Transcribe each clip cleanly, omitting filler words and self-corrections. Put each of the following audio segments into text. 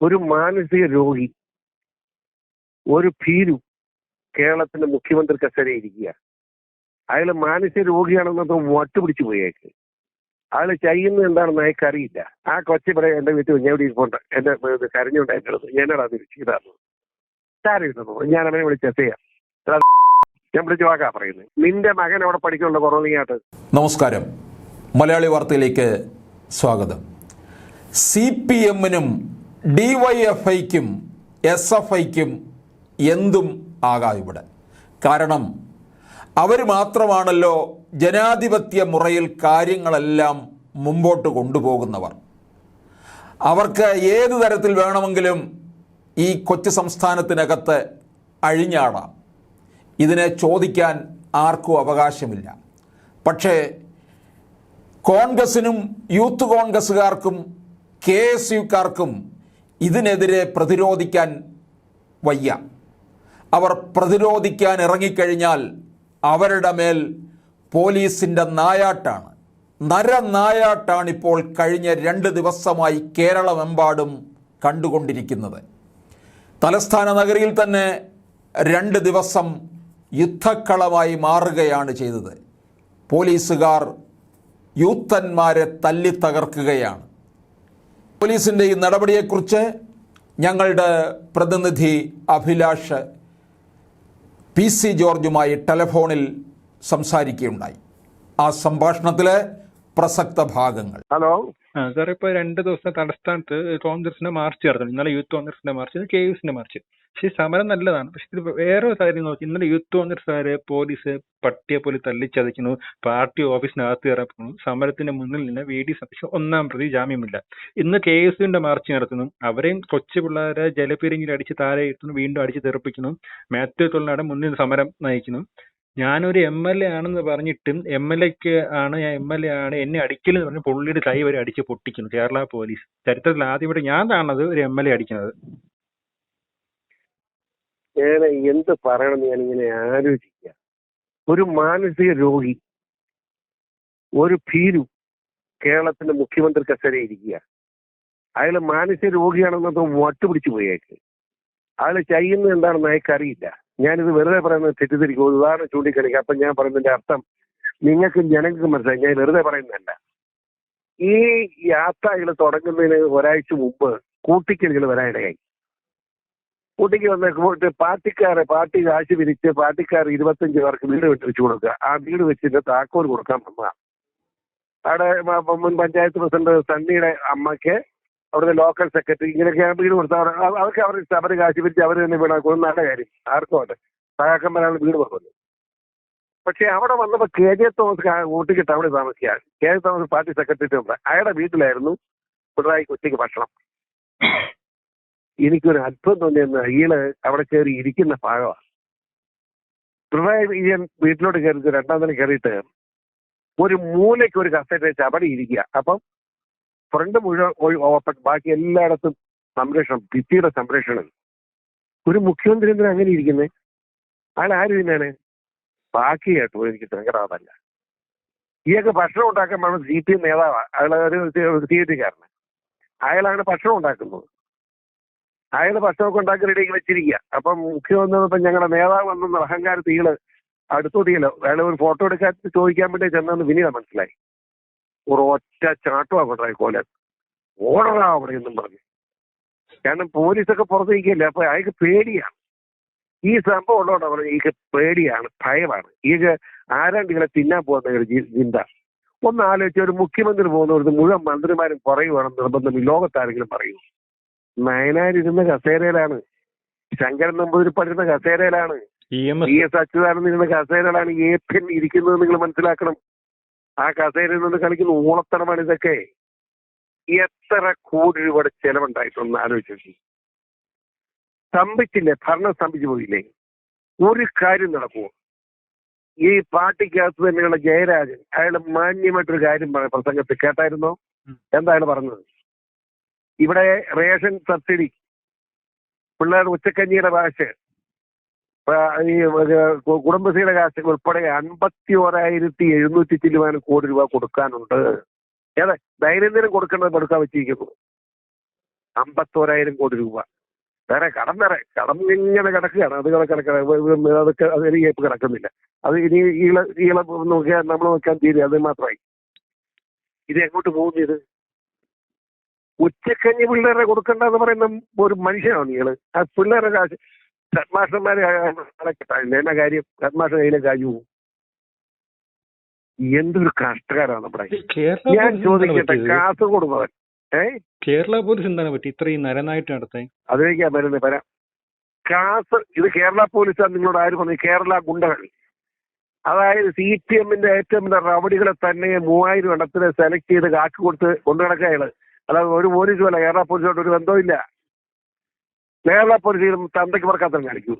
ഒരു മാനസിക രോഗി, ഒരു ഭീരു കേരളത്തിന്റെ മുഖ്യമന്ത്രി കസേരയിൽ ഇരിക്കുക. അയാൾ മാനസിക രോഗിയാണെന്നത് വട്ടുപിടിച്ചു പോയേക്ക്. അയാൾ ചെയ്യുന്നത് എന്താണെന്ന് അയാൾക്ക് അറിയില്ല. ആ കൊച്ചി പറയാം, എന്റെ വീട്ടിൽ ഞാൻ ഇവിടെ ഇരിപ്പുണ്ട്, എന്റെ കരഞ്ഞുണ്ടായിരുന്നത് ഞാനടാ തിരിച്ചിതായിരുന്നു സാരിയിരുന്നു, ഞാൻ അവനെ വിളിച്ച് ചെയ്യാം, ഞാൻ വിളിച്ച് വാക്കാ പറയുന്നത്. നിന്റെ മകൻ അവിടെ പഠിക്കുന്നുണ്ട് കുറവീങ്ങാട്ട്. നമസ്കാരം, മലയാളി വാർത്തയിലേക്ക് സ്വാഗതം. CPM-നും DYFI-ക്കും SFI-ക്കും എന്തും ആകാം ഇവിടെ. കാരണം അവർ മാത്രമാണല്ലോ ജനാധിപത്യ മുറയിൽ കാര്യങ്ങളെല്ലാം മുമ്പോട്ട് കൊണ്ടുപോകുന്നവർ. അവർക്ക് ഏതു തരത്തിൽ വേണമെങ്കിലും ഈ കൊച്ചു സംസ്ഥാനത്തിനകത്ത് അഴിഞ്ഞാടാം. ഇതിനെ ചോദിക്കാൻ ആർക്കും അവകാശമില്ല. പക്ഷേ കോൺഗ്രസിനും യൂത്ത് കോൺഗ്രസ്സുകാർക്കും KSUക്കാർക്കും ഇതിനെതിരെ പ്രതിരോധിക്കാൻ വയ്യ. അവർ പ്രതിരോധിക്കാൻ ഇറങ്ങിക്കഴിഞ്ഞാൽ അവരുടെ മേൽ പോലീസിൻ്റെ നായാട്ടാണ്, നരനായാട്ടാണിപ്പോൾ കഴിഞ്ഞ 2 ദിവസമായി കേരളമെമ്പാടും കണ്ടുകൊണ്ടിരിക്കുന്നത്. തലസ്ഥാന നഗരിയിൽ തന്നെ 2 ദിവസം യുദ്ധക്കളമായി മാറുകയാണ് ചെയ്തത്. പോലീസുകാർ യൂത്തന്മാരെ തല്ലി തകർക്കുകയാണ്. പോലീസിൻ്റെ ഈ നടപടിയെക്കുറിച്ച് ഞങ്ങളുടെ പ്രതിനിധി അഭിലാഷ് PC ജോർജുമായി ടെലിഫോണിൽ സംസാരിക്കുകയുണ്ടായി. ആ സംഭാഷണത്തിലെ പ്രസക്ത ഭാഗങ്ങൾ. ഹലോ സാർ, ഇപ്പോൾ 2 ദിവസം തലസ്ഥാനത്ത് കോൺഗ്രസിന്റെ മാർച്ച് നടത്തുന്നു. ഇന്നലെ യൂത്ത് കോൺഗ്രസിന്റെ മാർച്ച്, KUസിന്റെ മാർച്ച്. പക്ഷേ സമരം നല്ലതാണ്. പക്ഷെ ഇത് വേറെ കാര്യം നോക്കി, ഇന്നലെ യൂത്ത് കോൺഗ്രസ്സുകാരെ പോലീസ് പട്ടിയെ പോലെ തല്ലിച്ചതയ്ക്കുന്നു, പാർട്ടി ഓഫീസിനകത്ത് ഇറക്കുന്നു. സമരത്തിന്റെ മുന്നിൽ നിന്ന് VD സതീശൻ 1-ാം പ്രതി ജാമ്യമില്ല. ഇന്ന് KSUവിന്റെ മാർച്ച് നടത്തുന്നു. അവരെയും കൊച്ചു പിള്ളേരെ ജലപീരങ്കിൽ അടിച്ച് താഴെ ഇട്ടുന്നു, വീണ്ടും അടിച്ച് തെറിപ്പിക്കുന്നു. മാത്യു തൊഴിലാളിയുടെ മുന്നിൽ സമരം നയിക്കുന്നു. ഞാനൊരു MLA ആണെന്ന് പറഞ്ഞിട്ടും MLAക്ക് ആണ്, ഞാൻ MLA ആണ്, എന്നെ അടിക്കലെന്ന് പറഞ്ഞ് പുള്ളിയുടെ കൈ വരെ അടിച്ച് പൊട്ടിക്കുന്നു കേരള പോലീസ്. ചരിത്രത്തിൽ ആദ്യമായിട്ട് ഞാൻ കാണുന്നത് ഒരു MLA അടിക്കുന്നത്. ഞാൻ എന്ത് പറയണമെന്ന് ഞാനിങ്ങനെ ആലോചിക്കുക. ഒരു മാനസിക രോഗി, ഒരു ഭീരു കേരളത്തിന്റെ മുഖ്യമന്ത്രി കസേരയിൽ ഇരിക്കുക. അയാൾ മാനസിക രോഗിയാണെന്നത് വട്ടുപിടിച്ചു പോയേക്ക്. അയാൾ ചെയ്യുന്നത് എന്താണെന്ന് അയാൾക്ക് അറിയില്ല. ഞാനിത് വെറുതെ പറയുന്നത് തെറ്റിദ്ധരിക്കും, ഉദാഹരണം ചൂണ്ടിക്കാണിക്കാം. അപ്പം ഞാൻ പറയുന്നതിന്റെ അർത്ഥം നിങ്ങൾക്കും ജനങ്ങൾക്കും മനസ്സിലായി. ഞാൻ വെറുതെ പറയുന്നതല്ല. ഈ യാത്രകൾ തുടങ്ങുന്നതിന് ഒരാഴ്ച മുമ്പ് കൂട്ടിക്കലുകൾ വരാനിടയായി. കൂട്ടിക്ക് വന്ന പാർട്ടി കാശ് പിരിച്ച് പാർട്ടിക്കാർ 25 പേർക്ക് വീട് വെച്ച് കൊടുക്കുക. ആ വീട് വെച്ചിട്ട് താക്കോൽ കൊടുക്കാൻ വന്നതാണ്. അവിടെ മുൻ പഞ്ചായത്ത് പ്രസിഡന്റ് സണ്ണിയുടെ അമ്മയ്ക്ക്, അവിടുത്തെ ലോക്കൽ സെക്രട്ടറി, ഇങ്ങനെയൊക്കെ വീട് കൊടുത്താൽ അവർക്ക് അവർ കാശ് പിരിച്ച് അവർ തന്നെ വീടാ കൊടുക്കുന്ന നല്ല കാര്യം. ആർക്കും അവിടെ സഹാക്കന്മാരാണ് വീട് കൊടുക്കുന്നത്. പക്ഷെ അവിടെ വന്നപ്പോൾ KJ തോമസ് ഊട്ടിക്കിട്ട് അവിടെ താമസിക്കാൻ, KJ തോമസ് പാർട്ടി സെക്രട്ടറി അയാളുടെ വീട്ടിലായിരുന്നു പിണറായി ഉച്ചയ്ക്ക് ഭക്ഷണം. എനിക്കൊരു അത്ഭുതം തോന്നിയെന്ന്, അയാള് അവിടെ കയറി ഇരിക്കുന്ന ഭാഗമാണ്. പിണറായി വിജയൻ വീട്ടിലോട്ട് കയറി 2ാം നില കയറിയിട്ട് ഒരു മൂലയ്ക്ക് ഒരു കസേര വെച്ച് അവിടെ ഇരിക്കുക. അപ്പം ഫ്രണ്ട് മുഴുവൻ ഓപ്പൺ, ബാക്കി എല്ലായിടത്തും സംരക്ഷണം, ഭിത്തിയുടെ സംരക്ഷണം. ഒരു മുഖ്യമന്ത്രി എന്തിനാ അങ്ങനെ ഇരിക്കുന്നത്? അയാൾ ആരും തന്നെയാണ്. ബാക്കി കേട്ടോ എനിക്ക് സങ്കടമല്ല. ഈയൊക്കെ ഭക്ഷണം ഉണ്ടാക്കാൻ വേണം CPM നേതാവാണ്. അയാളൊരു CPകാരനാണ്. അയാളാണ് ഭക്ഷണം ഉണ്ടാക്കുന്നത്. അയാൾ ഭക്ഷണമൊക്കെ ഉണ്ടാക്കി റെഡിയാക്കി വെച്ചിരിക്കുക. അപ്പം മുഖ്യമന്ത്രി ഇപ്പം ഞങ്ങളുടെ നേതാവ് വന്നെന്ന അഹങ്കാരത്തിൽ ഈള് അടുത്തോട്ടിയല്ലോ. അയാൾ ഒരു ഫോട്ടോ എടുക്കാൻ ചോദിക്കാൻ വേണ്ടി ചെന്നെന്ന് പിന്നീട് മനസ്സിലായി. ഒരു ഒറ്റ ചാട്ടമാണ് കൊണ്ടായി കോല ഓടണ അവിടെ എന്നും പറഞ്ഞു. കാരണം പോലീസൊക്കെ പുറത്ത് നിൽക്കില്ല. അപ്പൊ അയാൾക്ക് പേടിയാണ്. ഈ സംഭവം ഉള്ളതുകൊണ്ടാണ് പറഞ്ഞത്, ഈക്ക് പേടിയാണ്, ഭയമാണ്. ഈക്ക് ആരാണ്ടികളെ തിന്നാൻ പോകുന്ന ഒരു ചിന്ത. ഒന്ന് ആലോചിച്ച്, ഒരു മുഖ്യമന്ത്രി പോകുന്നവർക്ക് മുഴുവൻ മന്ത്രിമാരും പറയുവാണെന്ന് നിർബന്ധം ലോകത്താരെങ്കിലും പറയൂ? നയനാരിരുന്ന കസേരയിലാണ്, ശങ്കരൻ നമ്പൂതിരിപ്പടിരുന്ന കസേരയിലാണ്, ES അച്യുതാനന്ദൻ ഇരുന്ന കസേരയിലാണ് APN ഇരിക്കുന്നത്. നിങ്ങൾ മനസ്സിലാക്കണം. ആ കസേരയിൽ നിന്ന് കളിക്കുന്ന ഊളത്തരമാണ് ഇതൊക്കെ. എത്ര കോടി രൂപയുടെ ചെലവുണ്ടായിട്ടൊന്ന് ആലോചിച്ചു. സ്തംഭിച്ചില്ലേ? ഭരണം സ്തംഭിച്ചു പോയില്ലേ? ഒരു കാര്യം നടക്കുമോ? ഈ പാർട്ടിക്കകത്ത് തന്നെയുള്ള ജയരാജൻ, അയാൾ മാന്യമായിട്ടൊരു കാര്യം പ്രസംഗത്തിൽ കേട്ടായിരുന്നോ? എന്താണ് പറഞ്ഞത്? ഇവിടെ റേഷൻ സബ്സിഡി, പിള്ളേരുടെ ഉച്ചക്കഞ്ഞിയുടെ കാശ്, ഈ കുടുംബശ്രീയുടെ കാശ് ഉൾപ്പെടെ 51,700 കോടി രൂപ കൊടുക്കാനുണ്ട്. ഏതാ ദൈനംദിനം കൊടുക്കേണ്ടത് കൊടുക്കാൻ വെച്ചിരിക്കുന്നു. 51,000 കോടി രൂപ. വേറെ കടം ഇങ്ങനെ കിടക്കുകയാണ്. അത് അതൊക്കെ അത് എനിക്ക് ഇപ്പം കിടക്കുന്നില്ല. അത് ഇനി ഈള നോക്കിയാൽ നമ്മൾ നോക്കാൻ തീരെ അത് മാത്രമായി. ഇത് എങ്ങോട്ട് പോകുന്നു? ഇത് ഉച്ചക്കഞ്ഞി പിള്ളേരെ കൊടുക്കണ്ടെന്ന് പറയുന്ന ഒരു മനുഷ്യനാണ് ഇയാള്. ആ പിള്ളേരെ കാശ് ഹെഡ്മാസ്റ്റർമാരെ എന്നാ കാര്യം? ഹെഡ്മാസ്റ്റർ കയ്യിലെ കാശ് പോകും. എന്തൊരു കഷ്ടകാരാണ് നമ്മുടെ. ഞാൻ ചോദിക്കട്ടെ, കാസർഗോഡ് മുതൽ കേരള പോലീസ് എന്താണ് പറ്റി ഇത്രയും നരനായിട്ട് നടത്താൻ? അതിലേക്കാ വരുന്നത്. വരാം. ഇത് കേരള പോലീസാണ്. നിങ്ങളോട് ആര് പറഞ്ഞു? കേരള ഗുണ്ടകൾ. അതായത് CPMന്റെ ഏറ്റവും വലിയ റവടികളെ തന്നെ 3000 എണ്ണത്തിന് സെലക്ട് ചെയ്ത് കാക്ക് കൊടുത്ത് കൊണ്ടു നടക്കുകയാണ്. അല്ലാതെ ഒരു പോലീസും അല്ല. കേരള പോലീസോട്ട് ഒരു ബന്ധവും ഇല്ല. കേരള പോലീസ് തന്തയ്ക്ക് പറക്കാത്തം കാണിക്കൂ.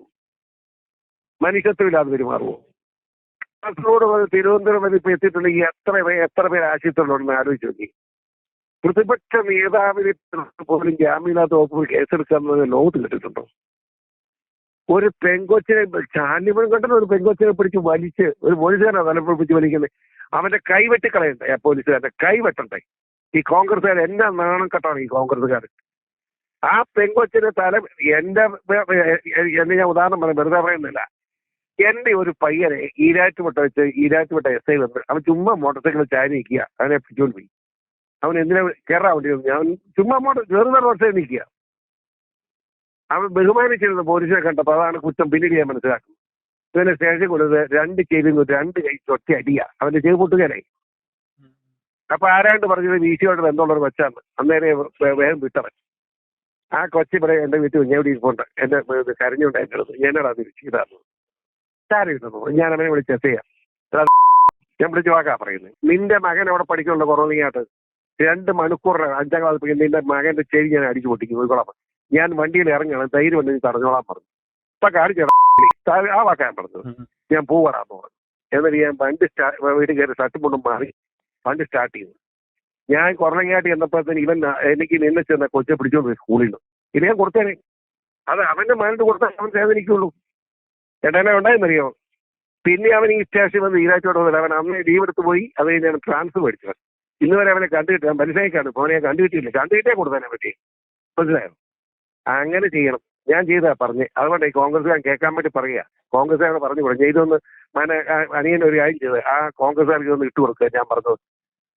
മനുഷ്യത്വമില്ലാതെ പെരുമാറുമോ? കാസർഗോഡ് തിരുവനന്തപുരം വരെ ഇപ്പൊ എത്തിയിട്ടുണ്ടെങ്കിൽ എത്ര പേര് ആശുപത്രിയിലുണ്ടെന്ന് ആലോചിച്ച് നോക്കി. പ്രതിപക്ഷ നേതാവിനെ പോലും ജാമ്യമില്ലാത്ത വകുപ്പ് കേസെടുക്കാമെന്ന് ലോകത്ത് കിട്ടിയിട്ടുണ്ടോ? ഒരു പെങ്കൊച്ചിനെ ചാലിമൺ കണ്ടത് ഒരു പെങ്കൊച്ചിനെ പിടിച്ച് വലിച്ച് ഒരു പോലീസുകാരനെ തലപ്പിടിച്ച് വലിക്കുന്നത്. അവന്റെ കൈ വെട്ടിക്കളയണ്ടേ? ആ പോലീസുകാരന്റെ കൈ വെട്ടണ്ടേ? ഈ കോൺഗ്രസ്സുകാർ എന്നാ നാണം കെട്ടാണ് ഈ കോൺഗ്രസ്സുകാർ. ആ പെങ്കൊച്ചിന്റെ എന്നെ ഞാൻ ഉദാഹരണം പറയാം, വെറുതെ പറയുന്നില്ല. എന്റെ ഒരു പയ്യനെ ഈരാറ്റുപെട്ട SI വന്ന് അവൻ ചുമ്മാ മോട്ടോർ സൈക്കിൾ ചാരി നിൽക്കുക. അവനെ പിടിച്ചോണ്ട് പോയി. അവൻ എന്തിനാ കയറാൻ വേണ്ടി? ഞാൻ ചുമ്മാ ചെറുതാറ് വർഷം നിൽക്കുക. അവൻ ബഹുമാനിച്ചിരുന്ന പോലീസിനെ കണ്ടപ്പോൾ അതാണ് കുറ്റം. പിന്നീട് ഞാൻ മനസ്സിലാക്കും. ഇവനെ സ്റ്റേഷൻ കൊടുത്ത് 2 ചെവിയും 2 കൈ ഒറ്റ അടിയാ. അവന്റെ ചെവി പൊട്ടുകയാണേ. അപ്പൊ ആരാണ്ട് പറഞ്ഞത് വീശിയോട് ബന്ധമുള്ളവർ വെച്ചാന്ന്. അന്നേരം വേഗം വിട്ടവൻ. ആ കൊച്ചി പറയാം, എന്റെ വീട്ടിൽ ഇവിടെ ഇരിപ്പുണ്ട്, എന്റെ കരഞ്ഞുണ്ടായിരുന്നത് ഞാനടാ തിരിച്ചു ഇതായിരുന്നു. സാരിയിരുന്നു. ഞാൻ അവനെ വിളിച്ച് എത്തിയാ. ഞാൻ വിളിച്ച് വാക്കാ പറയുന്നത്. നിന്റെ മകൻ അവിടെ പഠിക്കുന്നുണ്ടോ കുറവീങ്ങാട്ട്? 2 മണിക്കൂർ 5ാം ക്ലാസ് പഠിക്കുന്ന നിന്റെ മകന്റെ ചെവി ഞാൻ അടിച്ചു പൊട്ടിക്കും. പോയിക്കോളാം. ഞാൻ വണ്ടിയിൽ ഇറങ്ങണം, ധൈര്യം ഉണ്ടെങ്കിൽ തടഞ്ഞോളാൻ പറഞ്ഞു. ഇപ്പൊ കാണിച്ചാ ആ വാക്കാൻ പറഞ്ഞത്. ഞാൻ പോവാടാന്ന് പറഞ്ഞു. എന്നിട്ട് ഞാൻ വീട്ടിൽ കയറി ഷർട്ട് മുണ്ടും മാറി വണ്ടി സ്റ്റാർട്ട് ചെയ്തു. ഞാൻ കുറഞ്ഞങ്ങാട്ടി എന്നപ്പോഴത്തേന് ഇവൻ എനിക്ക് നിന്നെ ചെന്ന കൊച്ചെ പിടിച്ചോണ്ട് പോയി സ്കൂളിൽ നിന്ന്. ഇത് ഞാൻ കൊടുത്തേനെ. അത് അവന്റെ മാനിട്ട് കൊടുത്താൽ അവൻ വേദനിക്കുള്ളൂ. ചേട്ടനെ ഉണ്ടായെന്നറിയോ? പിന്നെ അവൻ ഈ സ്റ്റേഷനിൽ വന്ന് ഈരാറ്റോട് വന്നില്ല. അവൻ അന്ന് ലീവ് എടുത്ത് പോയി. അത് ഞാൻ ട്രാൻസ്ഫർ മേടിച്ചത്. ഇന്ന് വരെ അവനെ കണ്ടുകിട്ടില്ല. മനസ്സിലാക്കാണ് ഫോനെ കണ്ടുകിട്ടിയില്ല. കണ്ടുകിട്ടേ കൊടുത്തതിനെ പറ്റി. മനസ്സിലായോ? അങ്ങനെ ചെയ്യണം. ഞാൻ ചെയ്താ പറഞ്ഞ്. അതുകൊണ്ട് ഈ കോൺഗ്രസ്സുകാരൻ കേൾക്കാൻ വേണ്ടി പറയുക. കോൺഗ്രസ്സുകാരോട് പറഞ്ഞു കൊടുക്കും. ഇതൊന്ന് അനിയൻ ഒരു കാര്യം ചെയ്ത് ആ കോൺഗ്രസ്സുകാർക്ക് ഒന്ന് ഇട്ട് കൊടുക്കുക. ഞാൻ പറഞ്ഞു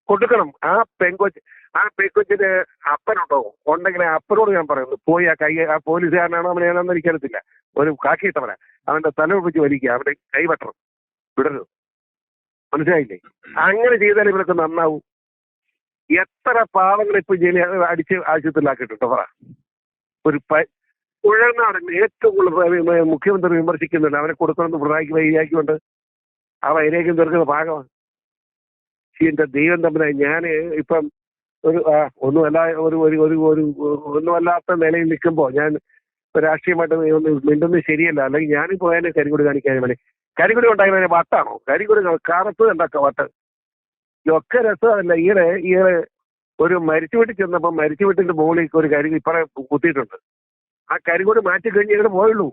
കൊടുക്കണം. ആ പെങ്കൊച്ചിന് അപ്പനുണ്ടോ? ഉണ്ടെങ്കിൽ അപ്പനോട് ഞാൻ പറയുന്നു, പോയി ആ പോലീസുകാരനാണോ അവനെ ഏതാണെന്ന് എനിക്കറിയത്തില്ല, ഒരു കാക്കിയിട്ടവനാ, അവന്റെ തല ഒപ്പിച്ച് വലിക്കുക, അവന്റെ കൈവട്ടണം, വിടരുത്. മനസ്സിലായില്ലേ? അങ്ങനെ ചെയ്താൽ ഇവരൊക്കെ നന്നാവും. എത്ര പാവങ്ങൾ ഇപ്പൊ ജയിലിൽ അടിച്ച് ആശുപത്രിയിലാക്കിയിട്ടുണ്ടോ പറ. ഒരു ഉഴനാടൻ ഏറ്റവും കൂടുതൽ മുഖ്യമന്ത്രി വിമർശിക്കുന്നുണ്ട്. അവനെ കൊടുക്കണമെന്ന് പിണറായിക്ക് വൈരാഗ്യമുണ്ട്. ആ വൈരാഗ്യം തീർക്കുന്ന ഭാഗമാണ്. എന്റെ ദൈവം തമ്മിലായി ഞാൻ ഇപ്പം ഒന്നുമല്ലാത്ത നിലയിൽ നിൽക്കുമ്പോൾ ഞാൻ രാഷ്ട്രീയമായിട്ട് മിണ്ടുന്നത് ശരിയല്ല. അല്ലെങ്കിൽ ഞാനിപ്പോ അതിനെ കരിങ്കൊടി കാണിക്കാൻ വേണ്ടി കരിങ്കൊടി ഉണ്ടായിരുന്ന വട്ടാണോ? കരിങ്കൊടി കറുത്ത് ഉണ്ടാക്കാം വട്ട്. ഇതൊക്കെ രസമല്ല. ഈയിടെ ഒരു മരിച്ചു വീട്ടിൽ ചെന്നപ്പോൾ മരിച്ചു വീട്ടിന്റെ മുകളിൽ ഒരു ഇപ്പറേ കുത്തിയിട്ടുണ്ട്. ആ കരിങ്കൊടി മാറ്റി കഴിഞ്ഞ് ഇങ്ങനെ പോയുള്ളൂ.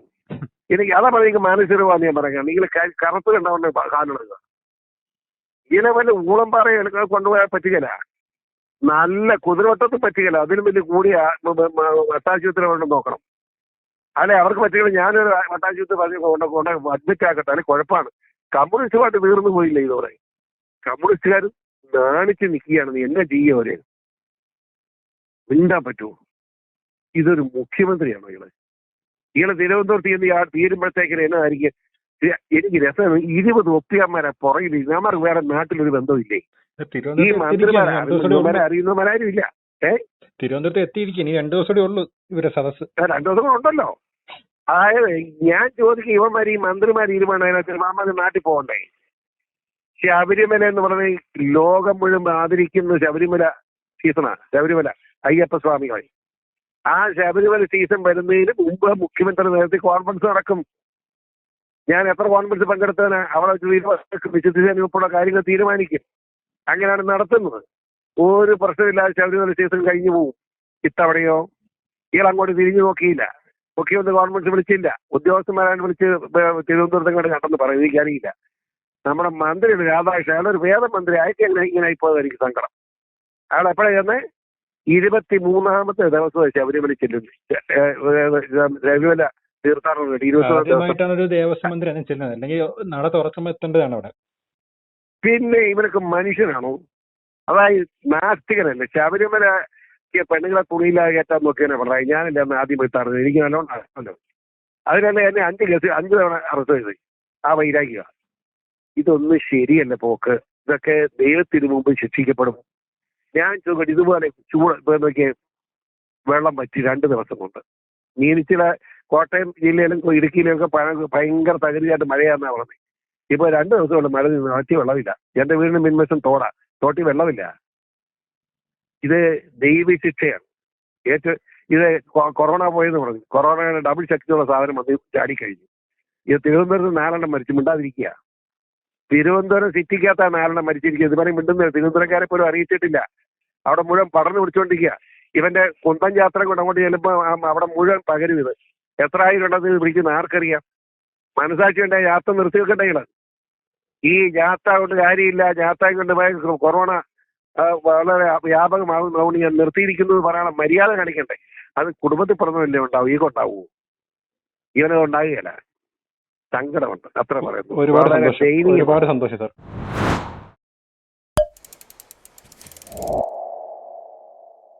എനിക്ക് അതാ പറയുക മാനസികമാണെന്ന് ഞാൻ പറയാം. നിങ്ങൾ കറുത്ത് കണ്ടവണ്ടെ കാണുന്നത്. ഇങ്ങനെ വല്ല ഊളംപാറ കൊണ്ടുപോയാൽ പറ്റുകയില്ല. നല്ല കുതിരവട്ടത്ത് പറ്റുകയില്ല. അതിലും വലിയ കൂടിയ വട്ടാശുപത്രി കൊണ്ടും നോക്കണം. അല്ലെ അവർക്ക് പറ്റുകയില്ല. ഞാനൊരു വട്ടാശുപത്രി കൊണ്ട് അഡ്മിറ്റ് ആക്കട്ടെ. അല്ലെ കുഴപ്പമാണ്. കമ്മ്യൂണിസ്റ്റുമായിട്ട് തീർന്നു പോയില്ല ഇതോടെ. കമ്മ്യൂണിസ്റ്റുകാർ നാണിച്ച് നിൽക്കുകയാണ്. നീ എന്നാ ചെയ്യും? അവരെ മിണ്ടാൻ പറ്റുമോ? ഇതൊരു മുഖ്യമന്ത്രിയാണോ ഇയാള് തിരുവനന്തപുരത്ത് ചെന്ന് തീരുമ്പോഴത്തേക്കിന് എന്നായിരിക്കും? എനിക്ക് രസം 20 ഒപ്പിയന്മാരെ പുറകിൽ ഇവന്മാർക്ക് വേറെ നാട്ടിലൊരു ബന്ധമില്ലേ? ഈ മന്ത്രിമാരെ അറിയുന്നവരാരും ഇല്ല. തിരുവനന്തപുരത്ത് എത്തിയിരിക്കും. 2 ദിവസം കൂടെ ഉള്ളൂ ഇവരെ സദസ്. 2 ദിവസം കൂടെ ഉണ്ടല്ലോ. അതായത് ഞാൻ ചോദിക്കും, ഇവന്മാർ ഈ മന്ത്രിമാർ തിരുവനന്തപുരം നാട്ടിൽ പോകണ്ടേ? ശബരിമല എന്ന് പറഞ്ഞ ലോകം മുഴുവൻ ആദരിക്കുന്ന ശബരിമല സീസണാണ്. ശബരിമല അയ്യപ്പ സ്വാമികളെ. ആ ശബരിമല സീസൺ വരുന്നതിന് മുമ്പ് മുഖ്യമന്ത്രി നേരത്തെ കോൺഫറൻസ് നടക്കും. ഞാൻ എത്ര കോൺഫറൻസ് പങ്കെടുത്തതിന് അവിടെ വിശുദ്ധിയുള്ള കാര്യങ്ങൾ തീരുമാനിക്കും. അങ്ങനെയാണ് നടത്തുന്നത്. ഒരു പ്രശ്നമില്ലാതെ ശബരിമല സീസൺ കഴിഞ്ഞു പോകും. ഇത്തവണയോ അങ്ങോട്ട് തിരിഞ്ഞു നോക്കിയില്ല. മുഖ്യമന്ത്രി കോൺഫറൻസ് വിളിച്ചില്ല. ഉദ്യോഗസ്ഥന്മാരാണ് വിളിച്ച് തിരുവനന്തപുരത്ത് കണ്ട് കണ്ടെന്ന് പറയും. എനിക്കറിയില്ല. നമ്മുടെ മന്ത്രി രാധാകൃഷ്ണൻ, അയാളൊരു വേദമന്ത്രി, അയക്ക് ഇങ്ങനെ ഇപ്പോഴാണ് എനിക്ക് സങ്കടം. അയാൾ എപ്പോഴാണ് ചെന്നേ? 23-ാമത്തെ ദിവസം ശബരിമല ചെല്ലുന്നു. ശബരിമല തീർത്ഥാടനം 20 ആദ്യമായിട്ടാണ് ഒരു ദേവസ്വം മന്ത്രി അങ്ങനെ ചെല്ലുന്നത്. അല്ലെങ്കിൽ നട തുറക്കുമ്പോൾ എത്തേണ്ടതാണ് അവിടെ. പിന്നെ ഇവനൊക്കെ മനുഷ്യനാണോ? അതായത് നാസ്തികനല്ലേ. ശബരിമല പെണ്ണുങ്ങളെ തുണിയിലാകെ കയറ്റാൻ നോക്കിയാൽ പറയാം. ഞാനല്ലേ അന്ന് ആദ്യം പോയി തടഞ്ഞത്, എനിക്ക് നല്ലോണം അറിയാമല്ലോ. അതിനല്ലേ എന്നെ 5 തവണ അറസ്റ്റ് ചെയ്ത് ആ വൈരാഗ്യ. ഇതൊന്നും ശരിയല്ല പോക്ക്. ഇതൊക്കെ ദൈവത്തിന് മുമ്പ് ശിക്ഷിക്കപ്പെടും. ഞാൻ ചോദിക്കട്ടെ, ഇതുപോലെ ചൂട് നോക്കിയ വെള്ളം പറ്റി 2 ദിവസം കൊണ്ട്. മീനിച്ചില കോട്ടയം ജില്ലയിലും ഇടുക്കിയിലും ഒക്കെ ഭയങ്കര തകരുകയായിട്ട് മഴയാണെന്നാണ് പറഞ്ഞത്. ഇപ്പൊ 2 ദിവസം കൊണ്ട് മഴ നിന്ന് മറ്റു വെള്ളമില്ല. എന്റെ വീടിന് പിൻവശം തോട്ടി വെള്ളമില്ല. ഇത് ദൈവശിക്ഷയാണ്. ഇത് കൊറോണ പോയെന്ന് പറഞ്ഞു. കൊറോണയുടെ ഡബിൾ ശക്തിയുള്ള സാധനം വന്ന് ചാടിക്കഴിഞ്ഞു. ഇത് തിരുവനന്തപുരത്ത് 4 മരിച്ചു. മിണ്ടാതിരിക്കുക. തിരുവനന്തപുരം സിറ്റിക്കകത്ത് 4 മരിച്ചിരിക്കുക. ഇതുവരെ മിണ്ടുന്നത് തിരുവനന്തപുരക്കാരെ പോലും അറിയിച്ചിട്ടില്ല. അവിടെ മുഴുവൻ പടർന്നു പിടിച്ചുകൊണ്ടിരിക്കുക. ഇവന്റെ കുന്തം യാത്ര കൊണ്ട് അങ്ങോട്ട് ചെല്ലുമ്പോൾ അവിടെ മുഴുവൻ പകരും. ഇത് എത്ര ആയി കണ്ടത് വിളിക്കുന്ന ആർക്കറിയാം? മനസാക്ഷി ഉണ്ടെങ്കിൽ യാത്ര നിർത്തി വെക്കണ്ടെങ്കിൽ. ഈ യാത്ര കൊണ്ട് കാര്യമില്ല, യാത്ര കൊണ്ട് കൊറോണ വളരെ വ്യാപകമാകുന്നതുകൊണ്ട് ഞാൻ നിർത്തിയിരിക്കുന്നത് പറയാനുള്ള മര്യാദ കാണിക്കണ്ടേ? അത് കുടുംബത്തിൽ പറഞ്ഞതല്ലേ ഉണ്ടാവും. ഈഗോ ഉണ്ടാവുമോ? ഇവനെ ഉണ്ടാകുകയല്ല. സങ്കടമുണ്ട്, അത്ര പറയുന്നു. ഒരുപാട് സന്തോഷം സാർ.